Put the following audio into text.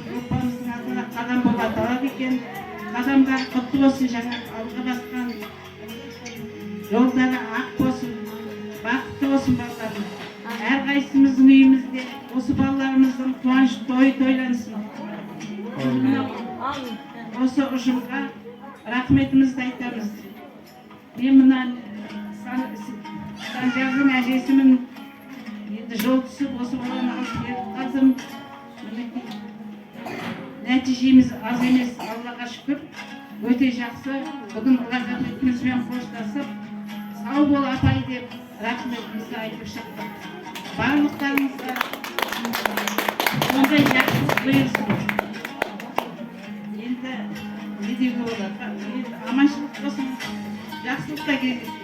группамыздың атына қадам бола алады екен. Қадамдары құтты болсын, жаңа алға басқан жолдары ақ болсын, бақытты болсын балаларымыз. Әрқайсымыздың үйімізде осы балаларымыздың қуаныш тойы тойлансын. Осы ұжымға рахметімізді айтамыз. Мен мына Санжардың әжесімін. Енді жол түсіп осы баланы алып келіп қалдым. Нәтижеміз аз емес, Аллаға шүкір. Өте жақсы. Бүгін рахметімізбен қоштасып, сау бол апай деп рахметімізді айтып шықтық. Барлықтарыңызға сондай жақсылық бұйырсын. Енді не деуге болады? Аманшылық болсын, жақсылық та кездесін.